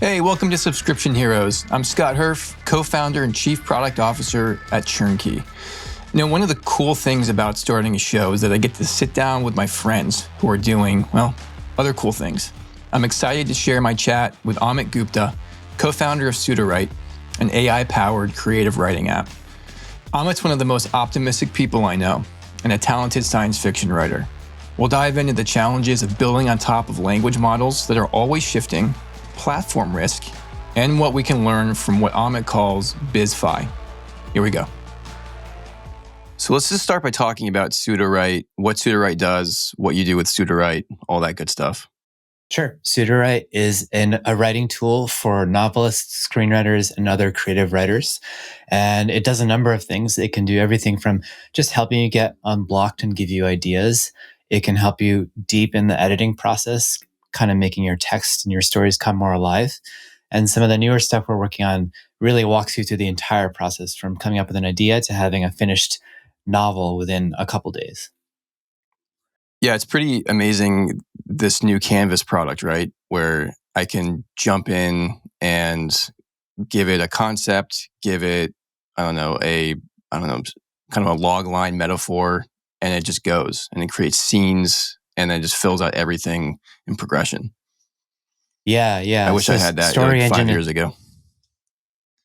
Hey, welcome to Subscription Heroes. I'm Scott Herf, co-founder and chief product officer at Turnkey. You know, one of the cool things about starting a show is that I get to sit down with my friends who are doing, well, other cool things. I'm excited to share my chat with Amit Gupta, co-founder of Sudowrite, an AI-powered creative writing app. Amit's one of the most optimistic people I know and a talented science fiction writer. We'll dive into the challenges of building on top of language models that are always shifting, platform risk, and what we can learn from what Amit calls BizFi. Here we go. So let's just start by talking about Sudowrite, what Sudowrite does, what you do with Sudowrite, all that good stuff. Sure. Sudowrite is a writing tool for novelists, screenwriters, and other creative writers. And it does a number of things. It can do everything from just helping you get unblocked and give you ideas. It can help you deep in the editing process, kind of making your text and your stories come more alive. And some of the newer stuff we're working on really walks you through the entire process from coming up with an idea to having a finished novel within a couple days. Yeah, it's pretty amazing, this new Canvas product, right? Where I can jump in and give it a concept, give it, kind of a log line metaphor, and it just goes and it creates scenes and then just fills out everything in progression. Yeah. I wish I had that like 5 years ago.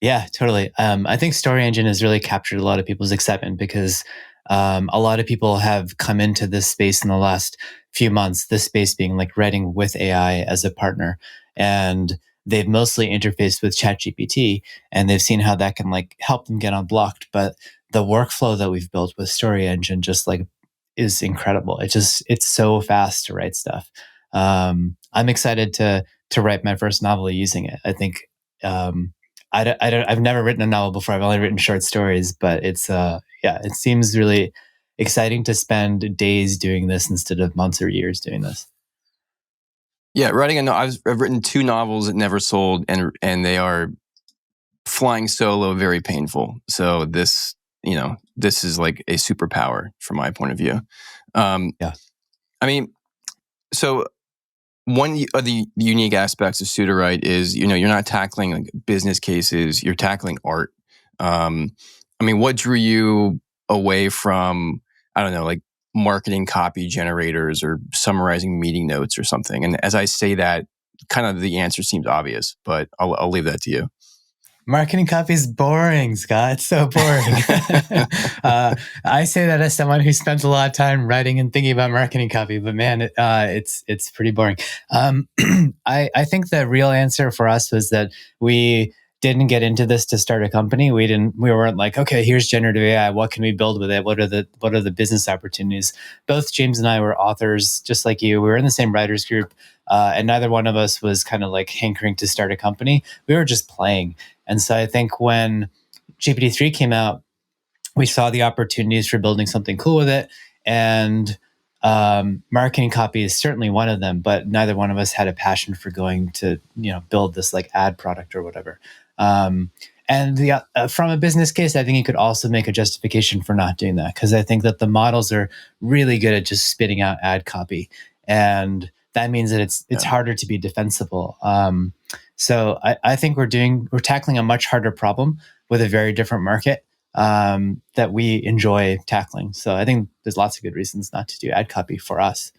Yeah, totally. I think Story Engine has really captured a lot of people's excitement because a lot of people have come into this space in the last few months, this space being like writing with AI as a partner. And they've mostly interfaced with ChatGPT and they've seen how that can like help them get unblocked. But the workflow that we've built with Story Engine just like is incredible. It's so fast to write stuff. I'm excited to write my first novel using it. I think I've never written a novel before. I've only written short stories, but it seems really exciting to spend days doing this instead of months or years doing this. Yeah, I've written 2 novels that never sold, and they are flying solo, very painful. So this is like a superpower from my point of view. Yeah. I mean, so one of the unique aspects of Sudowrite is, you're not tackling like business cases, you're tackling art. What drew you away from, like marketing copy generators or summarizing meeting notes or something? And as I say that, kind of the answer seems obvious, but I'll leave that to you. Marketing copy is boring, Scott. It's so boring. I say that as someone who spends a lot of time writing and thinking about marketing copy, but man, it's pretty boring. I think the real answer for us was that we didn't get into this to start a company. We weren't like, okay, here's generative AI. What can we build with it? What are the business opportunities? Both James and I were authors, just like you. We were in the same writers group, and neither one of us was kind of like hankering to start a company. We were just playing. And so I think when GPT-3 came out, we saw the opportunities for building something cool with it. And marketing copy is certainly one of them, but neither one of us had a passion for going to, build this like ad product or whatever. And from a business case, I think you could also make a justification for not doing that, because I think that the models are really good at just spitting out ad copy. And that means that it's harder to be defensible. So I think we're tackling a much harder problem with a very different market that we enjoy tackling. So I think there's lots of good reasons not to do ad copy for us.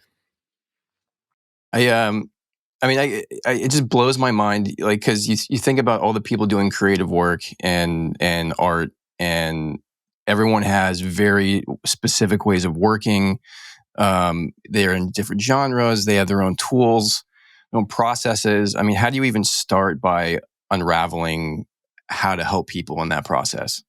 It just blows my mind, like, because you think about all the people doing creative work and art, and everyone has very specific ways of working. They're in different genres. They have their own tools, their own processes. How do you even start by unraveling how to help people in that process?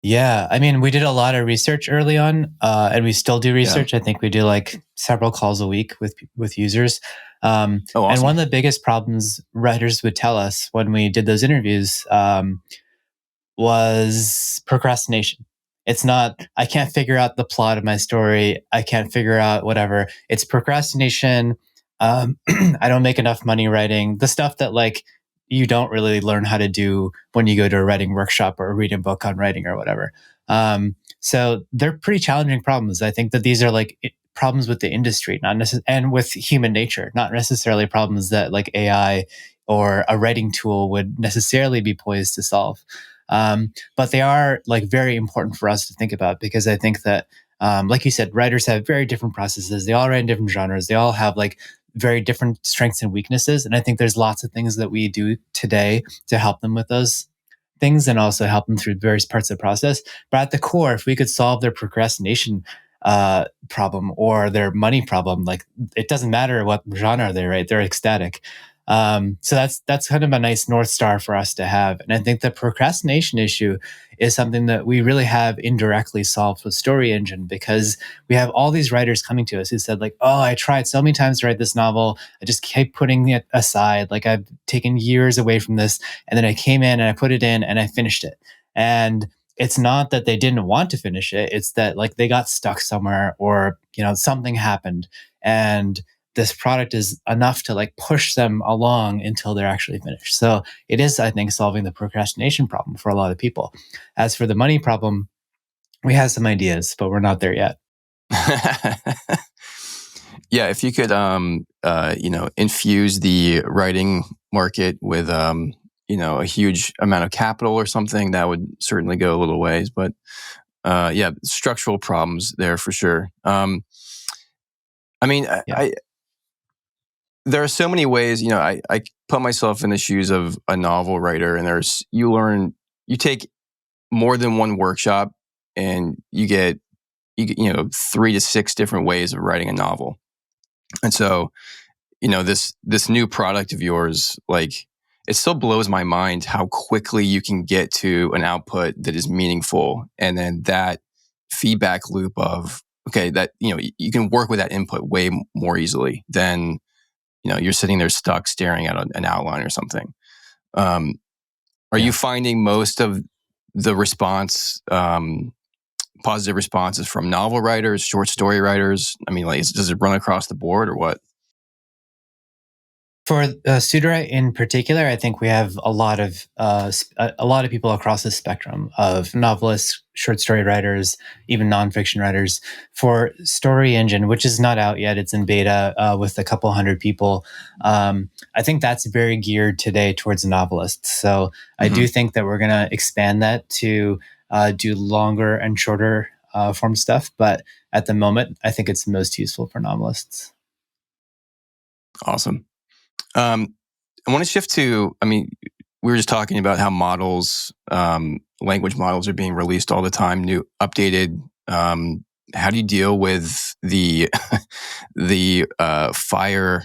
Yeah, we did a lot of research early on, and we still do research. I think we do like several calls a week with users. Awesome. And one of the biggest problems writers would tell us when we did those interviews was procrastination. It's not, I can't figure out the plot of my story. I can't figure out whatever. It's procrastination. I don't make enough money writing. The stuff that like you don't really learn how to do when you go to a writing workshop or read a book on writing or whatever. So they're pretty challenging problems. I think that these are like problems with the industry, and with human nature, not necessarily problems that like AI or a writing tool would necessarily be poised to solve. But they are like very important for us to think about, because I think that, like you said, writers have very different processes. They all write in different genres. They all have like very different strengths and weaknesses. And I think there's lots of things that we do today to help them with those things and also help them through various parts of the process. But at the core, if we could solve their procrastination problem or their money problem, like it doesn't matter what genre they write, they're ecstatic. So that's kind of a nice North Star for us to have. And I think the procrastination issue is something that we really have indirectly solved with Story Engine, because we have all these writers coming to us who said like, oh, I tried so many times to write this novel. I just kept putting it aside. Like I've taken years away from this. And then I came in and I put it in and I finished it. And it's not that they didn't want to finish it. It's that like they got stuck somewhere, or, something happened. And this product is enough to like push them along until they're actually finished. So it is, I think, solving the procrastination problem for a lot of people. As for the money problem, we have some ideas, but we're not there yet. Yeah, if you could, infuse the writing market with, a huge amount of capital or something, that would certainly go a little ways. But yeah, structural problems there for sure. Yeah. There are so many ways, I put myself in the shoes of a novel writer, and you take more than one workshop and you get 3 to 6 different ways of writing a novel. And so, this new product of yours, like, it still blows my mind how quickly you can get to an output that is meaningful. And then that feedback loop of, okay, that, you can work with that input way more easily than, you're sitting there stuck staring at an outline or something. Are you finding most of the response, positive responses from novel writers, short story writers? I mean, like, does it run across the board or what? For Sudowrite in particular, I think we have a lot of people across the spectrum of novelists, short story writers, even nonfiction writers. For Story Engine, which is not out yet, it's in beta with a couple hundred people. I think that's very geared today towards novelists. So I do think that we're going to expand that to do longer and shorter form stuff. But at the moment, I think it's most useful for novelists. Awesome. I want to shift to, we were just talking about how models, language models are being released all the time, new, updated. How do you deal with the fire?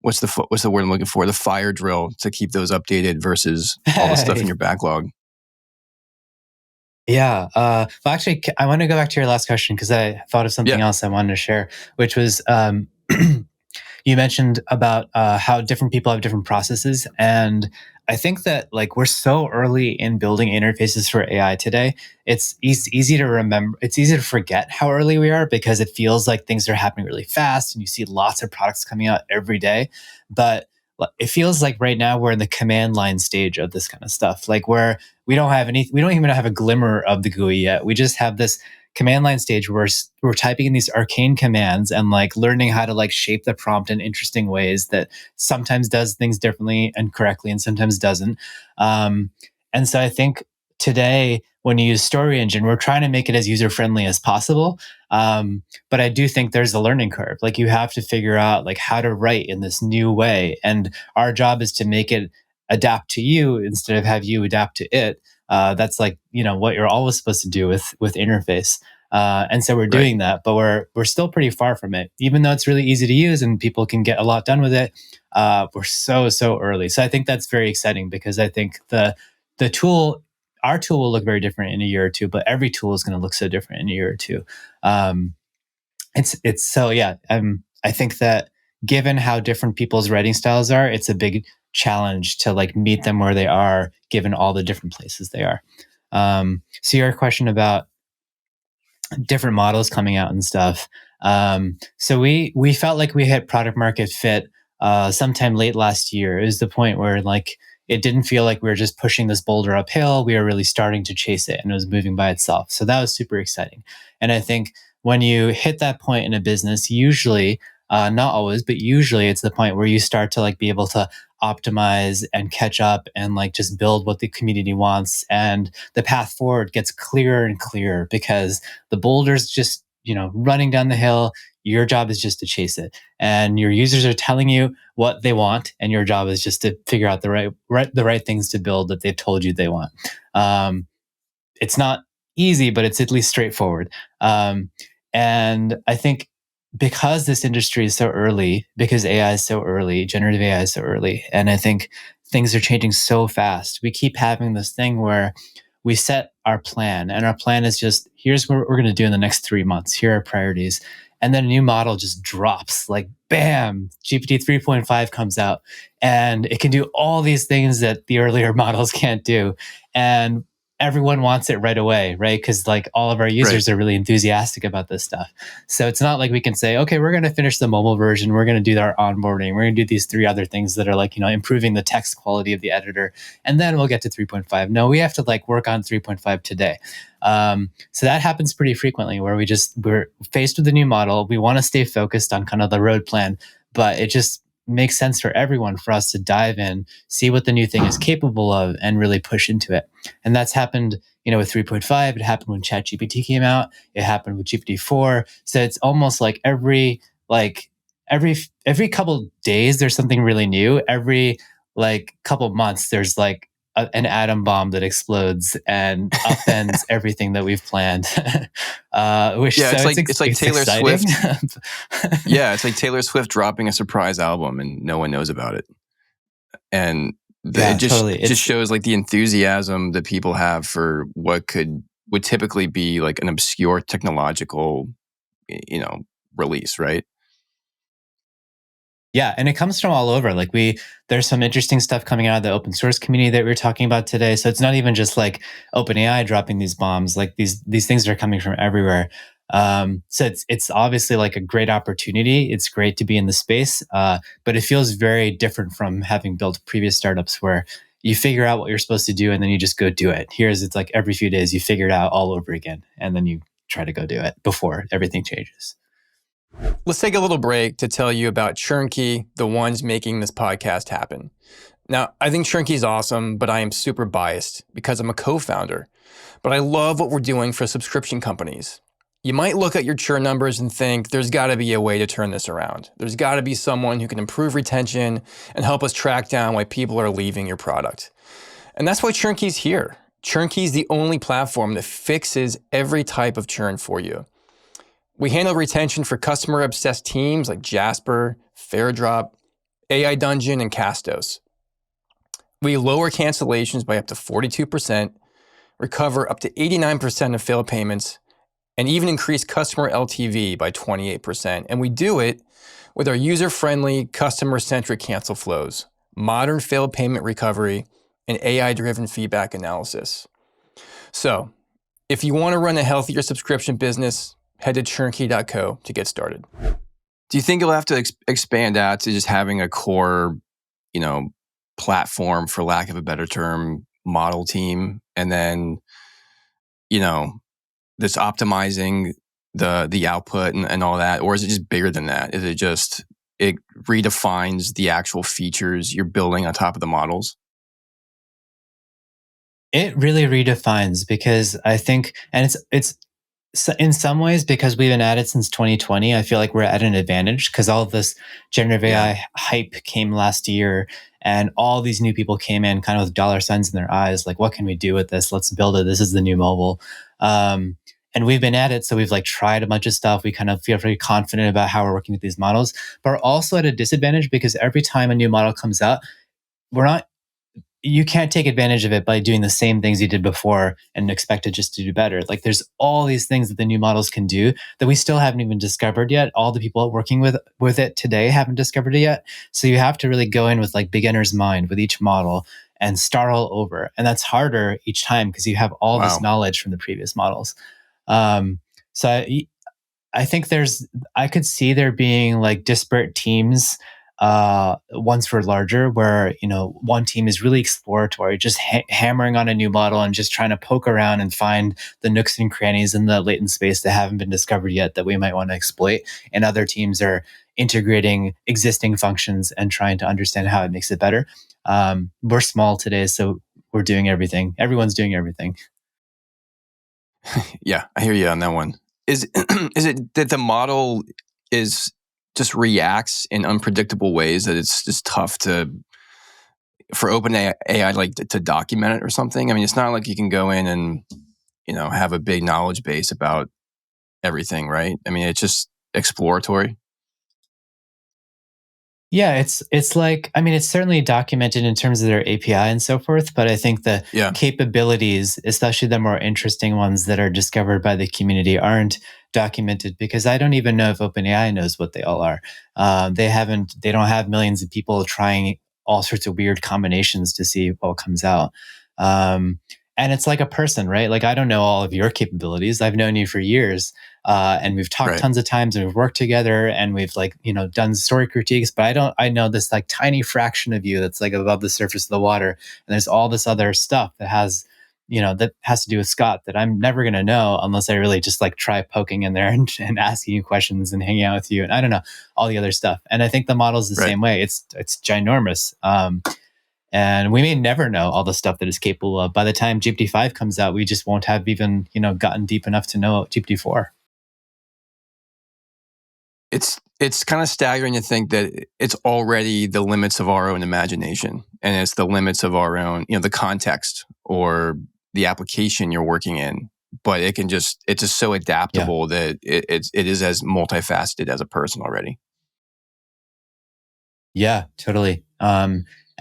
What's the word I'm looking for? The fire drill to keep those updated versus all the stuff in your backlog. Yeah. Well, actually, I want to go back to your last question, because I thought of something else I wanted to share, which was you mentioned about how different people have different processes. And I think that like we're so early in building interfaces for AI today. It's easy to remember. It's easy to forget how early we are, because it feels like things are happening really fast and you see lots of products coming out every day. But it feels like right now we're in the command line stage of this kind of stuff, like where we don't even have a glimmer of the GUI yet. We just have this command line stage where we're typing in these arcane commands and like learning how to like shape the prompt in interesting ways that sometimes does things differently and correctly and sometimes doesn't. And so I think today, when you use Story Engine, we're trying to make it as user-friendly as possible. But I do think there's a learning curve. Like you have to figure out like how to write in this new way. And our job is to make it adapt to you instead of have you adapt to it. That's like, what you're always supposed to do with interface. And so we're doing that, but we're still pretty far from it, even though it's really easy to use and people can get a lot done with it. We're so early. So I think that's very exciting, because I think our tool will look very different in a year or two, but every tool is going to look so different in a year or two. It's so, yeah. I think that given how different people's writing styles are, it's a big challenge to like meet them where they are, given all the different places they are. So your question about different models coming out and stuff. So we felt like we hit product market fit sometime late last year. It was the point where like it didn't feel like we were just pushing this boulder uphill. We were really starting to chase it, and it was moving by itself. So that was super exciting. And I think when you hit that point in a business, usually, not always, but usually it's the point where you start to like be able to optimize and catch up and like just build what the community wants. And the path forward gets clearer and clearer because the boulder's just, running down the hill. Your job is just to chase it. And your users are telling you what they want. And your job is just to figure out the right things to build that they've told you they want. It's not easy, but it's at least straightforward. And I think because this industry is so early, because AI is so early, generative AI is so early, and I think things are changing so fast, we keep having this thing where we set our plan, and our plan is just here's what we're going to do in the next 3 months. Here are our priorities. And then a new model just drops like bam, GPT 3.5 comes out and it can do all these things that the earlier models can't do. And everyone wants it right away, right? Because like all of our users are really enthusiastic about this stuff. So it's not like we can say, okay, we're going to finish the mobile version. We're going to do our onboarding. We're going to do these 3 other things that are like, improving the text quality of the editor. And then we'll get to 3.5. No, we have to like work on 3.5 today. So that happens pretty frequently where we're faced with a new model. We want to stay focused on kind of the road plan, but it just makes sense for everyone for us to dive in, see what the new thing is capable of, and really push into it. And that's happened, with 3.5. It happened when ChatGPT came out. It happened with GPT-4. So it's almost like every couple days there's something really new. Every like couple months there's like an atom bomb that explodes and upends everything that we've planned. It's like Taylor exciting. Swift. Yeah, it's like Taylor Swift dropping a surprise album and no one knows about it. And it just shows like the enthusiasm that people have for what would typically be like an obscure technological, release, right? Yeah, and it comes from all over. Like there's some interesting stuff coming out of the open source community that we were talking about today. So it's not even just like OpenAI dropping these bombs. Like these things are coming from everywhere. So it's obviously like a great opportunity. It's great to be in the space, but it feels very different from having built previous startups where you figure out what you're supposed to do and then you just go do it. It's like every few days you figure it out all over again, and then you try to go do it before everything changes. Let's take a little break to tell you about Turnkey, the ones making this podcast happen. Now, I think Turnkey is awesome, but I am super biased because I'm a co-founder. But I love what we're doing for subscription companies. You might look at your churn numbers and think there's got to be a way to turn this around. There's got to be someone who can improve retention and help us track down why people are leaving your product. And that's why Turnkey's here. Turnkey's the only platform that fixes every type of churn for you. We handle retention for customer-obsessed teams like Jasper, Fairdrop, AI Dungeon, and Castos. We lower cancellations by up to 42%, recover up to 89% of failed payments, and even increase customer LTV by 28%. And we do it with our user-friendly, customer-centric cancel flows, modern failed payment recovery, and AI-driven feedback analysis. So, if you want to run a healthier subscription business, head to turnkey.co to get started. Do you think you'll have to expand out to just having a core, platform, for lack of a better term, model team, and then, this optimizing the output and all that? Or is it just bigger than that? Is it just, it redefines the actual features you're building on top of the models? It really redefines, because I think, and it's in some ways, because we've been at it since 2020, I feel like we're at an advantage because all of this generative AI hype came last year and all these new people came in kind of with dollar signs in their eyes. Like, what can we do with this? Let's build it. This is the new mobile. And we've been at it. So we've like tried a bunch of stuff. We kind of feel very confident about how we're working with these models, but we're also at a disadvantage because every time a new model comes out, you can't take advantage of it by doing the same things you did before and expect it just to do better. Like there's all these things that the new models can do that we still haven't even discovered yet. All the people working with it today haven't discovered it yet. So you have to really go in with like beginner's mind with each model and start all over. And that's harder each time because you have all this knowledge from the previous models. So I think I could see there being like disparate teams once we're larger, where one team is really exploratory, just hammering on a new model and just trying to poke around and find the nooks and crannies in the latent space that haven't been discovered yet that we might want to exploit. And other teams are integrating existing functions and trying to understand how it makes it better. We're small today, so we're doing everything. Everyone's doing everything. Yeah, I hear you on that one. Is is it that the model is just reacts in unpredictable ways that it's just tough for open AI like to document it or something? I mean, it's not like you can go in and have a big knowledge base about everything, right? I mean, it's just exploratory. Yeah, it's like, I mean, it's certainly documented in terms of their API and so forth, but I think the Yeah, capabilities, especially the more interesting ones that are discovered by the community, aren't documented because I don't even know if OpenAI knows what they all are. They don't have millions of people trying all sorts of weird combinations to see what comes out. Um, and it's like a person, right? Like, I don't know all of your capabilities. I've known you for years, and we've talked right. tons of times and we've worked together and we've done story critiques, but I know this like tiny fraction of you that's like above the surface of the water, and there's all this other stuff that has to do with Scott that I'm never going to know unless I really just like try poking in there and asking you questions and hanging out with you, and I don't know, all the other stuff. And I think the model is the Right. same way. It's ginormous. And we may never know all the stuff that it's capable of. By the time GPT-5 comes out, we just won't have even gotten deep enough to know GPT-4. It's kind of staggering to think that it's already the limits of our own imagination, and it's the limits of our own, the context or the application you're working in. But it's just so adaptable that it is as multifaceted as a person already. Yeah, totally.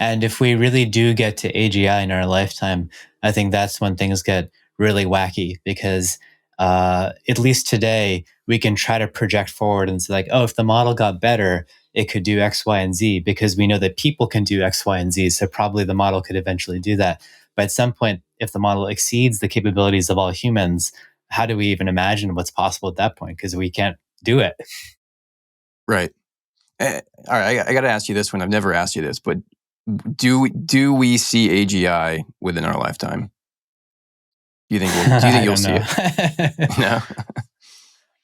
And if we really do get to AGI in our lifetime, I think that's when things get really wacky because at least today we can try to project forward and say like, oh, if the model got better, it could do X, Y, and Z because we know that people can do X, Y, and Z. So probably the model could eventually do that. But at some point, if the model exceeds the capabilities of all humans, how do we even imagine what's possible at that point? Because we can't do it. Right. All right. I got to ask you this one. I've never asked you this, but do we see AGI within our lifetime? Do you think I you'll don't see know. it? No.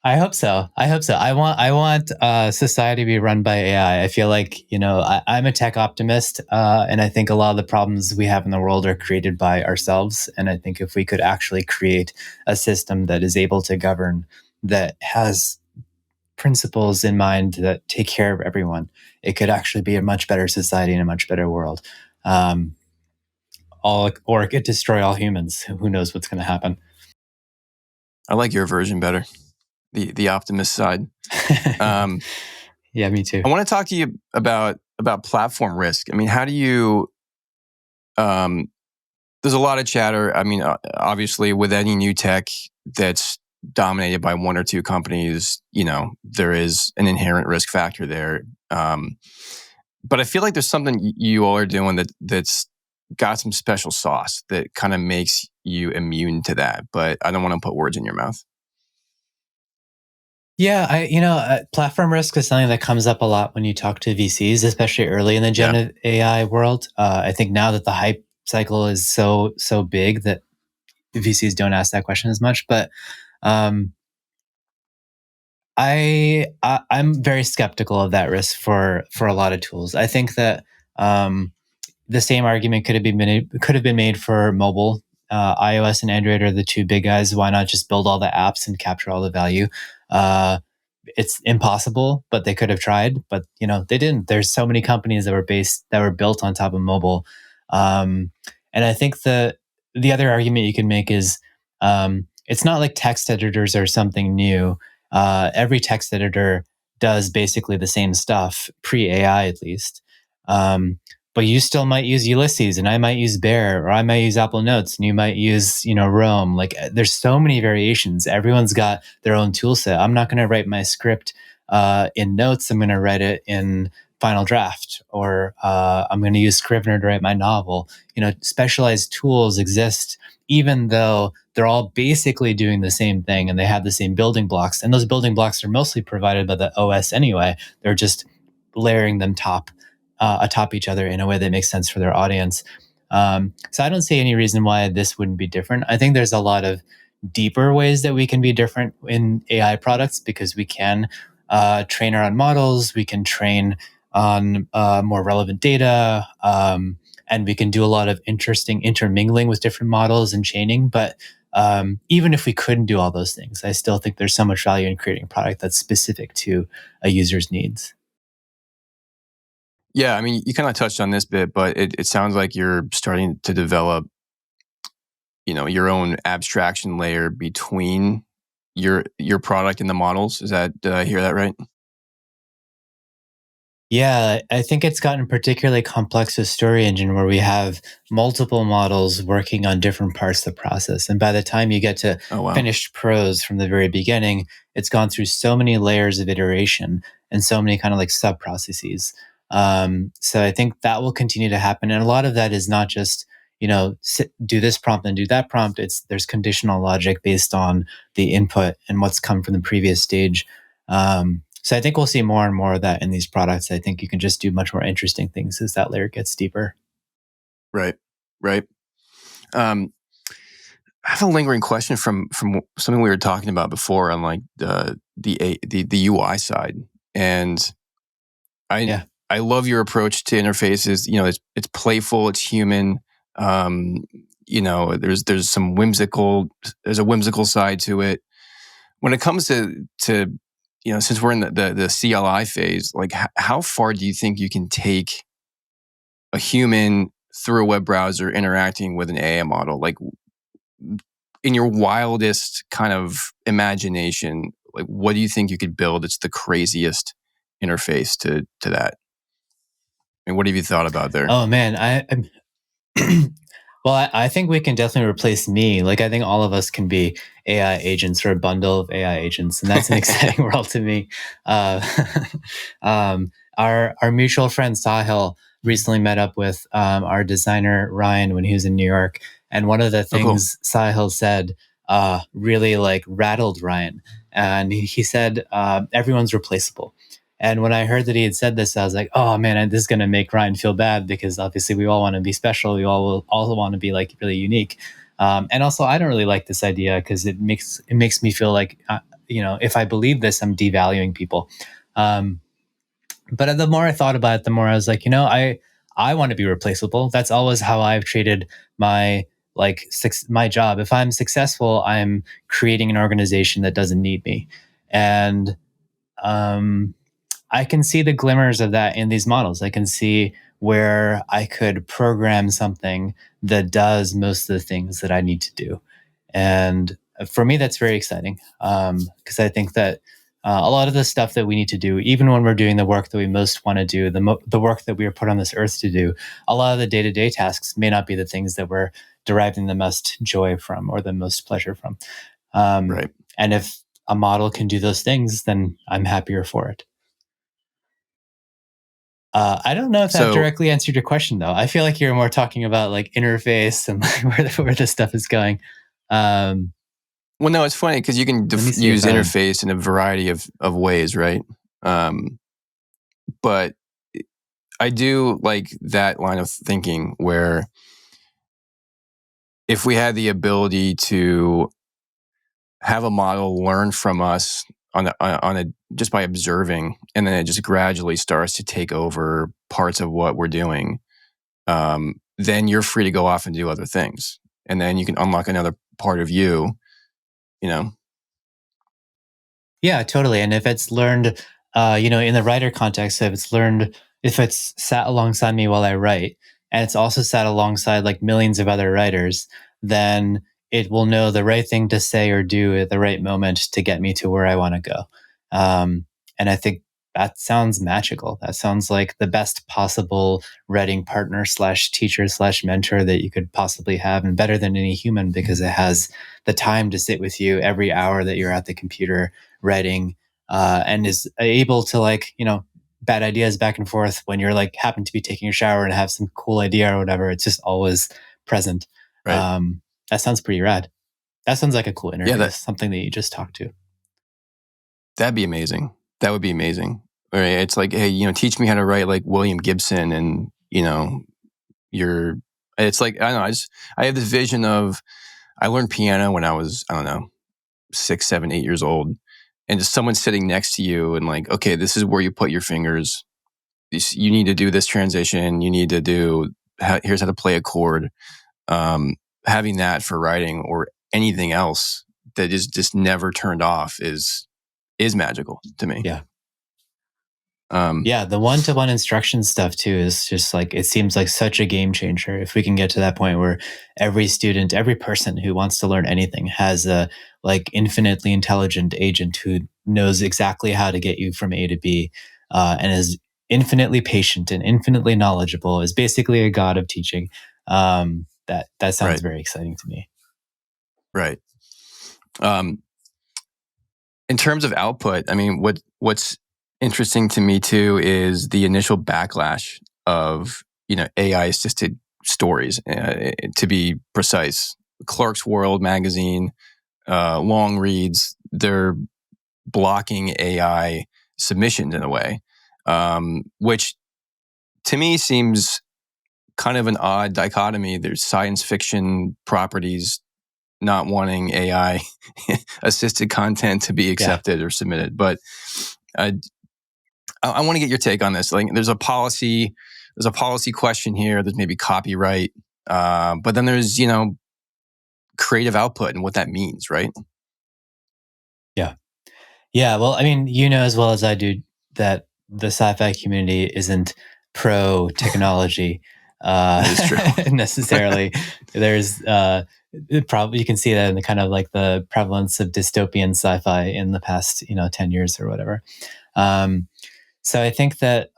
I hope so. I want society to be run by AI. I feel like I'm a tech optimist, and I think a lot of the problems we have in the world are created by ourselves. And I think if we could actually create a system that is able to govern, that has principles in mind that take care of everyone, it could actually be a much better society and a much better world. Um, or it could destroy all humans. Who knows what's going to happen? I like your version better, the optimist side. Yeah, me too. I want to talk to you about platform risk. I mean, how do you? There's a lot of chatter. I mean, obviously, with any new tech that's dominated by one or two companies, there is an inherent risk factor there. But I feel like there's something you all are doing that's got some special sauce that kind of makes you immune to that. But I don't want to put words in your mouth. Yeah, platform risk is something that comes up a lot when you talk to VCs, especially early in the Yeah. generative AI world. I think now that the hype cycle is so big that VCs don't ask that question as much. But um, I'm very skeptical of that risk for a lot of tools. I think that the same argument could have been made for mobile. iOS and Android are the two big guys. Why not just build all the apps and capture all the value? It's impossible, but they could have tried. But they didn't. There's so many companies that were built on top of mobile, and I think the other argument you can make is it's not like text editors are something new. Every text editor does basically the same stuff pre AI at least. But you still might use Ulysses, and I might use Bear, or I might use Apple Notes, and you might use Rome. Like there's so many variations. Everyone's got their own tool set. I'm not going to write my script in Notes. I'm going to write it in Final Draft, or I'm going to use Scrivener to write my novel. Specialized tools exist, even though they're all basically doing the same thing, and they have the same building blocks. And those building blocks are mostly provided by the OS anyway. They're just layering them atop each other in a way that makes sense for their audience. So I don't see any reason why this wouldn't be different. I think there's a lot of deeper ways that we can be different in AI products because we can train our own models, we can train on more relevant data, and we can do a lot of interesting intermingling with different models and chaining. But even if we couldn't do all those things, I still think there's so much value in creating a product that's specific to a user's needs. Yeah, I mean, you kind of touched on this bit, but it sounds like you're starting to develop, your own abstraction layer between your product and the models. Did I hear that right? Yeah, I think it's gotten particularly complex with Story Engine where we have multiple models working on different parts of the process. And by the time you get to Oh, wow. finished prose from the very beginning, it's gone through so many layers of iteration and so many kind of like sub processes. So I think that will continue to happen. And a lot of that is not just, do this prompt and do that prompt. There's conditional logic based on the input and what's come from the previous stage. So I think we'll see more and more of that in these products. I think you can just do much more interesting things as that layer gets deeper. Right. Right. Um, I have a lingering question from something we were talking about before on like the UI side, and I Yeah. I love your approach to interfaces. It's playful, it's human. There's a whimsical side to it. When it comes to since we're in the CLI phase, like how far do you think you can take a human through a web browser interacting with an AI model? Like in your wildest kind of imagination, like what do you think you could build? It's the craziest interface to that. And what have you thought about there? Oh man, well, I think we can definitely replace me. Like, I think all of us can be AI agents or a bundle of AI agents, and that's an exciting world to me. Uh, our mutual friend Sahil recently met up with our designer Ryan when he was in New York, and one of the Oh, cool. things Sahil said really like rattled Ryan, and he said everyone's replaceable. And when I heard that he had said this, I was like, "Oh man, this is going to make Ryan feel bad because obviously we all want to be special. We all will also want to be like really unique." And also, I don't really like this idea because it makes me feel like if I believe this, I'm devaluing people. Um, but the more I thought about it, the more I was like, I want to be replaceable. That's always how I've treated my my job. If I'm successful, I'm creating an organization that doesn't need me, and um, I can see the glimmers of that in these models. I can see where I could program something that does most of the things that I need to do. And for me, that's very exciting because I think that a lot of the stuff that we need to do, even when we're doing the work that we most want to do, the work that we are put on this earth to do, a lot of the day to day tasks may not be the things that we're deriving the most joy from or the most pleasure from. Um, Right. and if a model can do those things, then I'm happier for it. I don't know if that So, directly answered your question, though. I feel like you're more talking about like interface and like where this stuff is going. Um, well, no, it's funny because you can Let me see use if I. interface in a variety of ways, right? Um, but I do like that line of thinking where if we had the ability to have a model learn from us on a just by observing, and then it just gradually starts to take over parts of what we're doing, then you're free to go off and do other things, and then you can unlock another part of you. You know, Yeah, totally. And if it's learned, in the writer context, if it's sat alongside me while I write, and it's also sat alongside like millions of other writers, then it will know the right thing to say or do at the right moment to get me to where I want to go. And I think that sounds magical. That sounds like the best possible writing partner slash teacher slash mentor that you could possibly have, and better than any human because it has the time to sit with you every hour that you're at the computer writing and is able to bad ideas back and forth when you're like happen to be taking a shower and have some cool idea or whatever. It's just always present. right? That sounds pretty rad. That sounds like a cool Yeah, interface, something that you just talked to. that'd be amazing. That would be amazing. Right? It's like, hey, teach me how to write like William Gibson, and it's like, I don't know. I have this vision of, I learned piano when I was, I don't know, 6, 7, 8 years old, and just someone sitting next to you and like, okay, this is where you put your fingers. You need to do this transition. You need to do, here's how to play a chord. Having that for writing or anything else that is just never turned off is magical to me. Yeah. The one-to-one instruction stuff too is just like, it seems like such a game changer. If we can get to that point where every student, every person who wants to learn anything has a like infinitely intelligent agent who knows exactly how to get you from A to B, and is infinitely patient and infinitely knowledgeable, is basically a god of teaching. That sounds Right. very exciting to me. Right. In terms of output, I mean, what's interesting to me too is the initial backlash of AI assisted stories. To be precise, Clark's World magazine, long reads, they're blocking AI submissions in a way, which to me seems kind of an odd dichotomy. There's science fiction properties not wanting AI assisted content to be accepted or submitted. But I want to get your take on this. Like, there's a policy question here. There's maybe copyright, but then there's creative output and what that means, right? Yeah. Well, I mean, as well as I do that the sci-fi community isn't pro technology That is true. necessarily. There's probably, you can see that in the kind of like the prevalence of dystopian sci-fi in the past 10 years or whatever. So I think that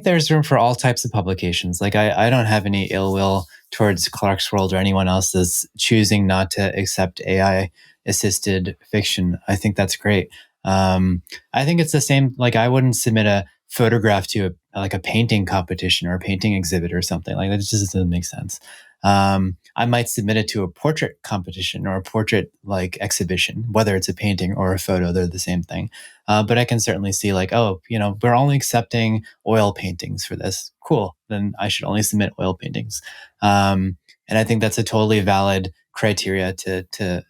there's room for all types of publications. Like I don't have any ill will towards Clark's World or anyone else that's choosing not to accept AI assisted fiction. I think that's great. I think it's the same. Like I wouldn't submit a photograph to a painting competition or a painting exhibit or something like that. It just doesn't make sense. I might submit it to a portrait competition or a portrait like exhibition, whether it's a painting or a photo, they're the same thing. But I can certainly see like, oh, we're only accepting oil paintings for this. Cool. Then I should only submit oil paintings. And I think that's a totally valid criteria to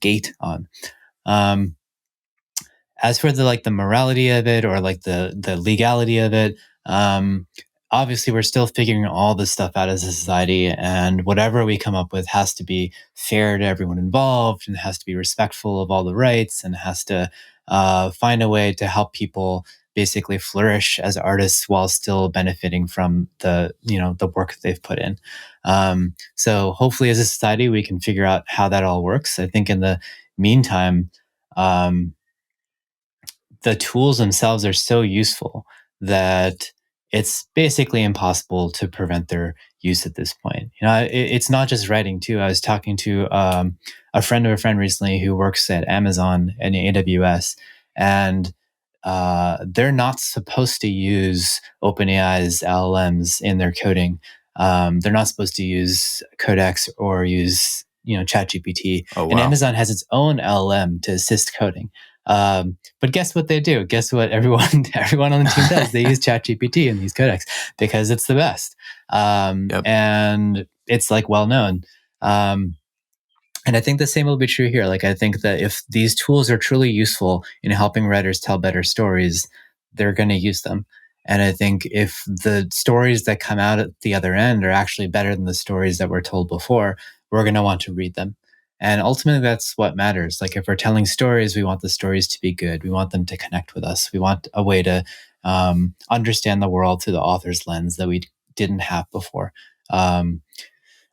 gate on. As for the morality of it or like the legality of it, obviously we're still figuring all this stuff out as a society, and whatever we come up with has to be fair to everyone involved and has to be respectful of all the rights and has to find a way to help people basically flourish as artists while still benefiting from the work that they've put in. So hopefully as a society we can figure out how that all works. I think in the meantime, the tools themselves are so useful that it's basically impossible to prevent their use at this point. It's not just writing too. I was talking to a friend of a friend recently who works at Amazon and AWS, and they're not supposed to use OpenAI's LLMs in their coding. They're not supposed to use Codex or use ChatGPT. Oh, wow. And Amazon has its own LLM to assist coding. But guess what they do? Guess what everyone on the team does? They use ChatGPT and these codecs because it's the best. And it's like well known. And I think the same will be true here. Like I think that if these tools are truly useful in helping writers tell better stories, they're going to use them. And I think if the stories that come out at the other end are actually better than the stories that were told before, we're going to want to read them. And ultimately, that's what matters. Like if we're telling stories, we want the stories to be good. We want them to connect with us. We want a way to understand the world through the author's lens that we didn't have before, a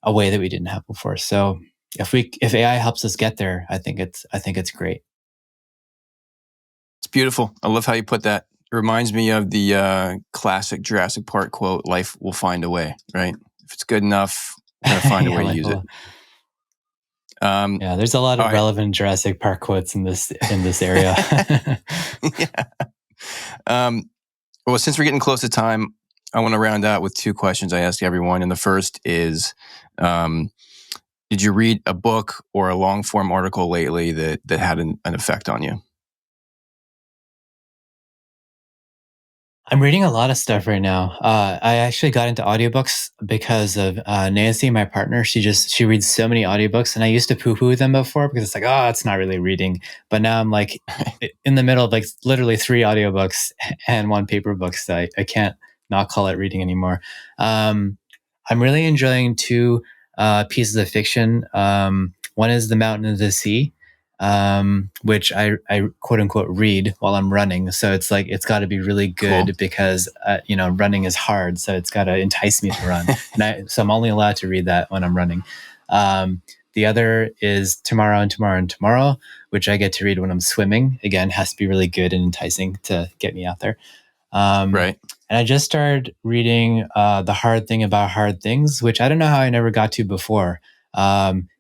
way that we didn't have before. So if AI helps us get there, I think it's great. It's beautiful. I love how you put that. It reminds me of the classic Jurassic Park quote, "Life will find a way," right? If it's good enough, we're going to find a way to use it. Yeah, there's a lot of relevant Jurassic Park quotes in this area. Yeah. Well, since we're getting close to time, I want to round out with 2 questions I ask everyone. And the first is, did you read a book or a long form article lately that had an effect on you? I'm reading a lot of stuff right now. I actually got into audiobooks because of Nancy, my partner. She reads so many audiobooks, and I used to poo-poo them before because it's like, oh, it's not really reading. But now I'm like in the middle of like literally 3 audiobooks and 1 paper book, so I can't not call it reading anymore. I'm really enjoying 2 pieces of fiction. One is The Mountain of the Sea, which I quote unquote read while I'm running. So it's like it's got to be really good Cool. because running is hard, so it's got to entice me to run. So I'm only allowed to read that when I'm running. The other is Tomorrow and Tomorrow and Tomorrow, which I get to read when I'm swimming. Again, has to be really good and enticing to get me out there. Right. And I just started reading The Hard Thing About Hard Things, which I don't know how I never got to before.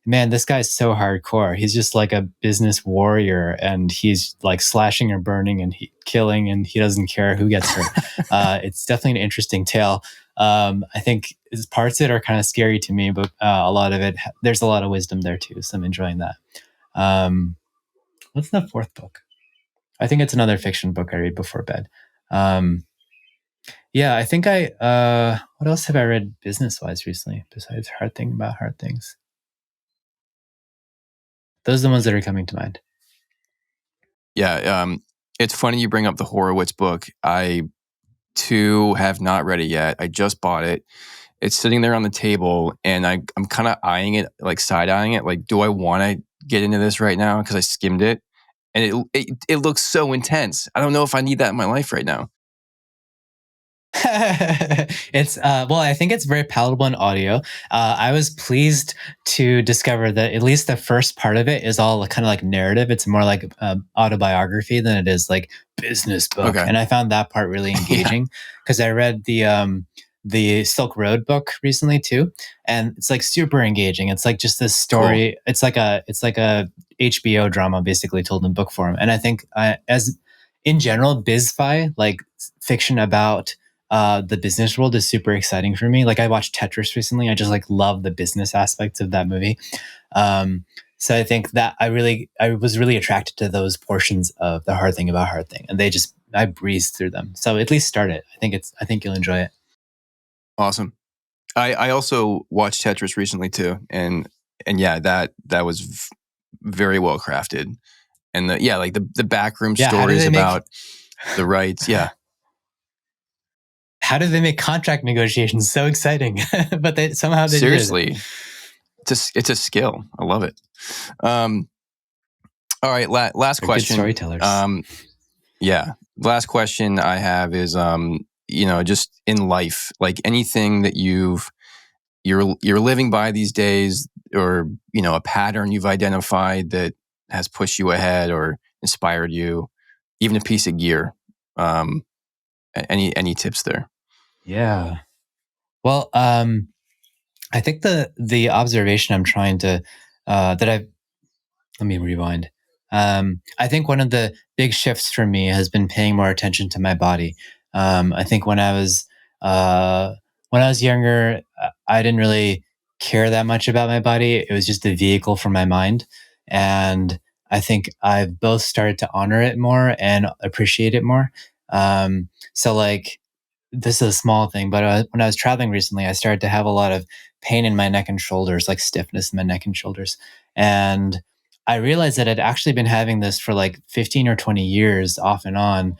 Man, this guy's so hardcore. He's just like a business warrior, and he's like slashing or burning and killing, and he doesn't care who gets hurt. It's definitely an interesting tale. I think parts of it are kind of scary to me, but a lot of it, there's a lot of wisdom there too. So I'm enjoying that. What's the 4th book? I think it's another fiction book I read before bed. Yeah, I think what else have I read business-wise recently besides Hard Thing About Hard Things? Those are the ones that are coming to mind. Yeah. It's funny you bring up the Horowitz book. I too have not read it yet. I just bought it. It's sitting there on the table, and I'm kind of eyeing it, like side-eyeing it. Like, do I want to get into this right now? Because I skimmed it, and it looks so intense. I don't know if I need that in my life right now. It's well, I think it's very palatable in audio. I was pleased to discover that at least the first part of it is all kind of like narrative. It's more like autobiography than it is like business book. Okay. And I found that part really engaging because I read the Silk Road book recently too, and it's like super engaging. It's like just this story. Cool. It's like a HBO drama basically told in book form. And I think as in general, BizFi, like fiction about the business world, is super exciting for me. Like I watched Tetris recently. I just like love the business aspects of that movie. So I think that I was really attracted to those portions of The Hard Thing About Hard Thing, and I breezed through them. So at least start it. I think you'll enjoy it. Awesome. I also watched Tetris recently too, and yeah, that was very well crafted, and the backroom stories about the rights. Yeah. How did they make contract negotiations so exciting? But somehow they seriously did. it's a skill. I love it. All right, last They're question. Good storytellers. Yeah, last question I have is just in life, like anything that you're living by these days, or a pattern you've identified that has pushed you ahead or inspired you, even a piece of gear. Any tips there? Yeah. Well, I think the observation I'm trying to let me rewind. I think one of the big shifts for me has been paying more attention to my body. I think when I was younger, I didn't really care that much about my body. It was just a vehicle for my mind, and I think I've both started to honor it more and appreciate it more. So like this is a small thing, but when I was traveling recently, I started to have a lot of pain in my neck and shoulders, like stiffness in my neck and shoulders. And I realized that I'd actually been having this for like 15 or 20 years off and on,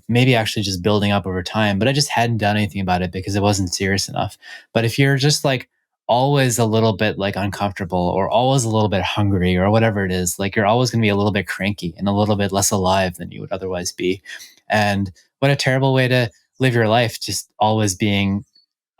maybe actually just building up over time, but I just hadn't done anything about it because it wasn't serious enough. But if you're just like always a little bit like uncomfortable or always a little bit hungry or whatever it is, like you're always going to be a little bit cranky and a little bit less alive than you would otherwise be. And what a terrible way to live your life, just always being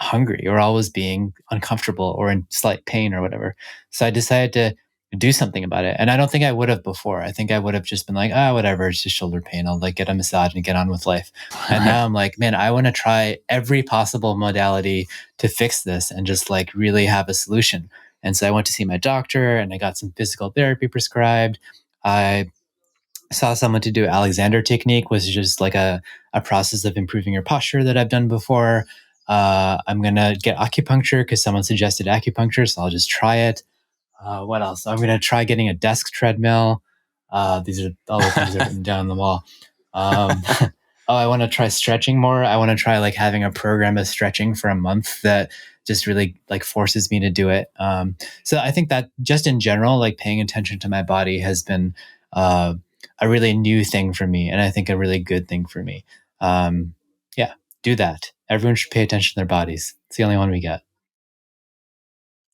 hungry or always being uncomfortable or in slight pain or whatever. So I decided to do something about it. And I don't think I would have before. I think I would have just been like, whatever, it's just shoulder pain. I'll like get a massage and get on with life. And now I'm like, man, I want to try every possible modality to fix this and just like really have a solution. And so I went to see my doctor and I got some physical therapy prescribed. I saw someone to do Alexander technique, which is just like a process of improving your posture that I've done before. I'm going to get acupuncture because someone suggested acupuncture, so I'll just try it. What else? I'm going to try getting a desk treadmill. These are all the things I've written down on the wall. oh, I want to try stretching more. I want to try like having a program of stretching for a month that just really like forces me to do it. So I think that just in general, like paying attention to my body has been a really new thing for me, and I think a really good thing for me. Yeah, do that. Everyone should pay attention to their bodies. It's the only one we get.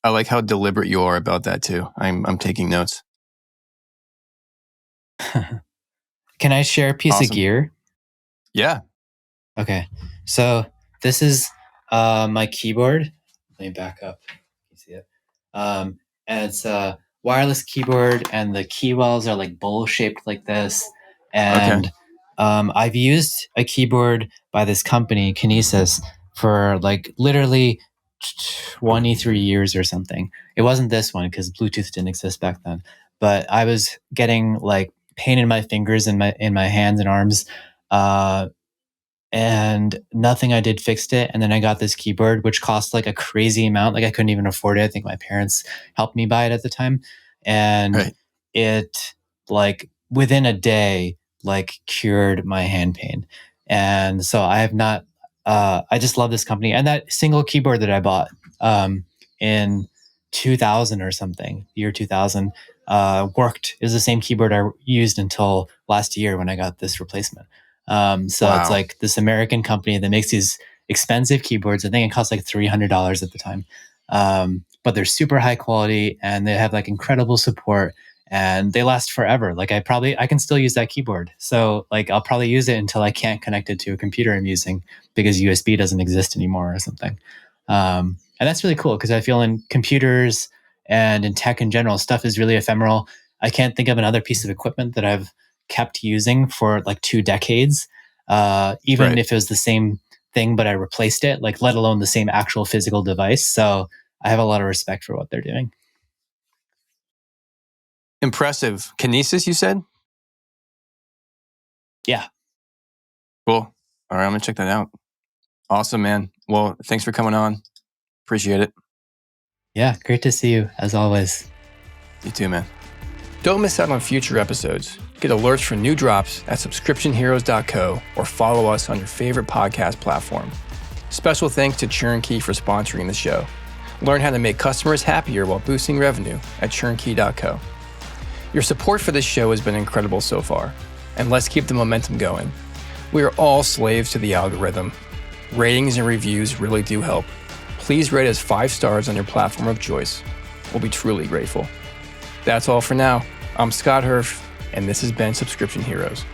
I like how deliberate you are about that too. I'm taking notes. Can I share a piece of gear? Yeah. Okay. So this is my keyboard. Let me back up. You see it? And it's a wireless keyboard, and the key wells are like bowl shaped like this. And I've used a keyboard by this company, Kinesis, for like literally 23 years or something. It wasn't this one because Bluetooth didn't exist back then. But I was getting like pain in my fingers and my hands and arms. And nothing I did fixed it. And then I got this keyboard, which cost like a crazy amount. Like I couldn't even afford it. I think my parents helped me buy it at the time. And it like within a day, like cured my hand pain. And so I have not, I just love this company. And that single keyboard that I bought in 2000 or something, year 2000, worked. It was the same keyboard I used until last year when I got this replacement. So it's like this American company that makes these expensive keyboards. I think it cost like $300 at the time. But they're super high quality, and they have like incredible support, and they last forever. Like I can still use that keyboard. So like I'll probably use it until I can't connect it to a computer I'm using because USB doesn't exist anymore or something. And that's really cool because I feel in computers and in tech in general, stuff is really ephemeral. I can't think of another piece of equipment that I've kept using for like 2 decades, even if it was the same thing, but I replaced it, like let alone the same actual physical device. So I have a lot of respect for what they're doing. Impressive. Kinesis, you said? Yeah. Cool. All right, I'm going to check that out. Awesome, man. Well, thanks for coming on. Appreciate it. Yeah, great to see you, as always. You too, man. Don't miss out on future episodes. Get alerts for new drops at subscriptionheroes.co or follow us on your favorite podcast platform. Special thanks to Turnkey for sponsoring the show. Learn how to make customers happier while boosting revenue at turnkey.co. Your support for this show has been incredible so far, and let's keep the momentum going. We are all slaves to the algorithm. Ratings and reviews really do help. Please rate us 5 stars on your platform of choice. We'll be truly grateful. That's all for now. I'm Scott Herf, and this has been Subscription Heroes.